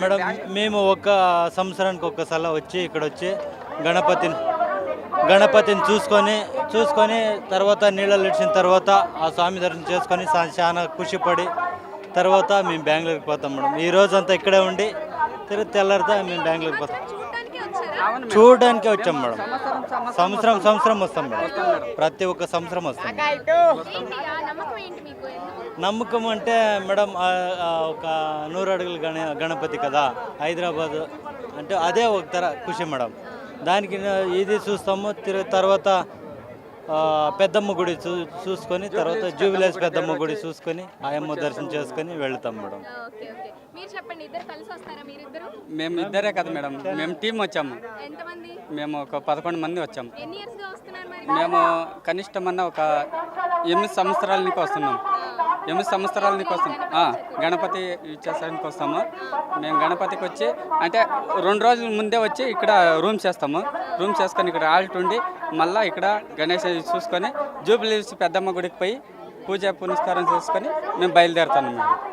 Madam మేము ఒక సంవత్సరానికి ఒక్కసారి వచ్చి ఇక్కడ వచ్చి గణపతిని చూసుకొని తర్వాత నీళ్ళలో ఇచ్చిన తర్వాత ఆ స్వామి దర్శనం చేసుకొని చాలా ఖుషిపడి తర్వాత మేము బెంగళూరుకి పోతాం మేడం. ఈ రోజంతా ఇక్కడే ఉండి తిరిగి తెల్లారితే మేము బెంగళూరుకి పోతాం. చూడడానికి వచ్చాం మేడం. సంవత్సరం వస్తాం మేడం. ప్రతి ఒక్క సంవత్సరం వస్తాం. నమ్మకం అంటే మేడం ఒక 100 అడుగుల గణపతి కదా హైదరాబాద్ అంటే అదే ఒక ఖుషి మేడం. దానికి ఇది చూస్తాము. తర్వాత పెద్దమ్మ గుడి చూసుకొని తర్వాత జూబిలీస్ పెద్దమ్మ గుడి చూసుకొని ఆయమ్మ దర్శనం చేసుకొని వెళ్తాం మేడం. మేము ఇద్దరే కదా మేడం, మేము టీం వచ్చాము. మేము ఒక 11 మంది వచ్చాము. మేము కనిష్టమన్నా ఒక 8 సంవత్సరాల నుంచి వస్తున్నాం. 8 సంవత్సరాల నుంచి వస్తాం. గణపతి ఇచ్చేసరికి వస్తాము. మేము గణపతికి వచ్చి అంటే 2 రోజుల ముందే వచ్చి ఇక్కడ రూమ్ చేస్తాము. రూమ్ చేసుకొని ఇక్కడ ఆల్ట్ ఉండి మళ్ళీ ఇక్కడ గణేష్ చూసుకొని జూబిలీస్ పెద్దమ్మ గుడికి పోయి పూజ పునస్కారం చేసుకొని మేము బయలుదేరుతాము. మేము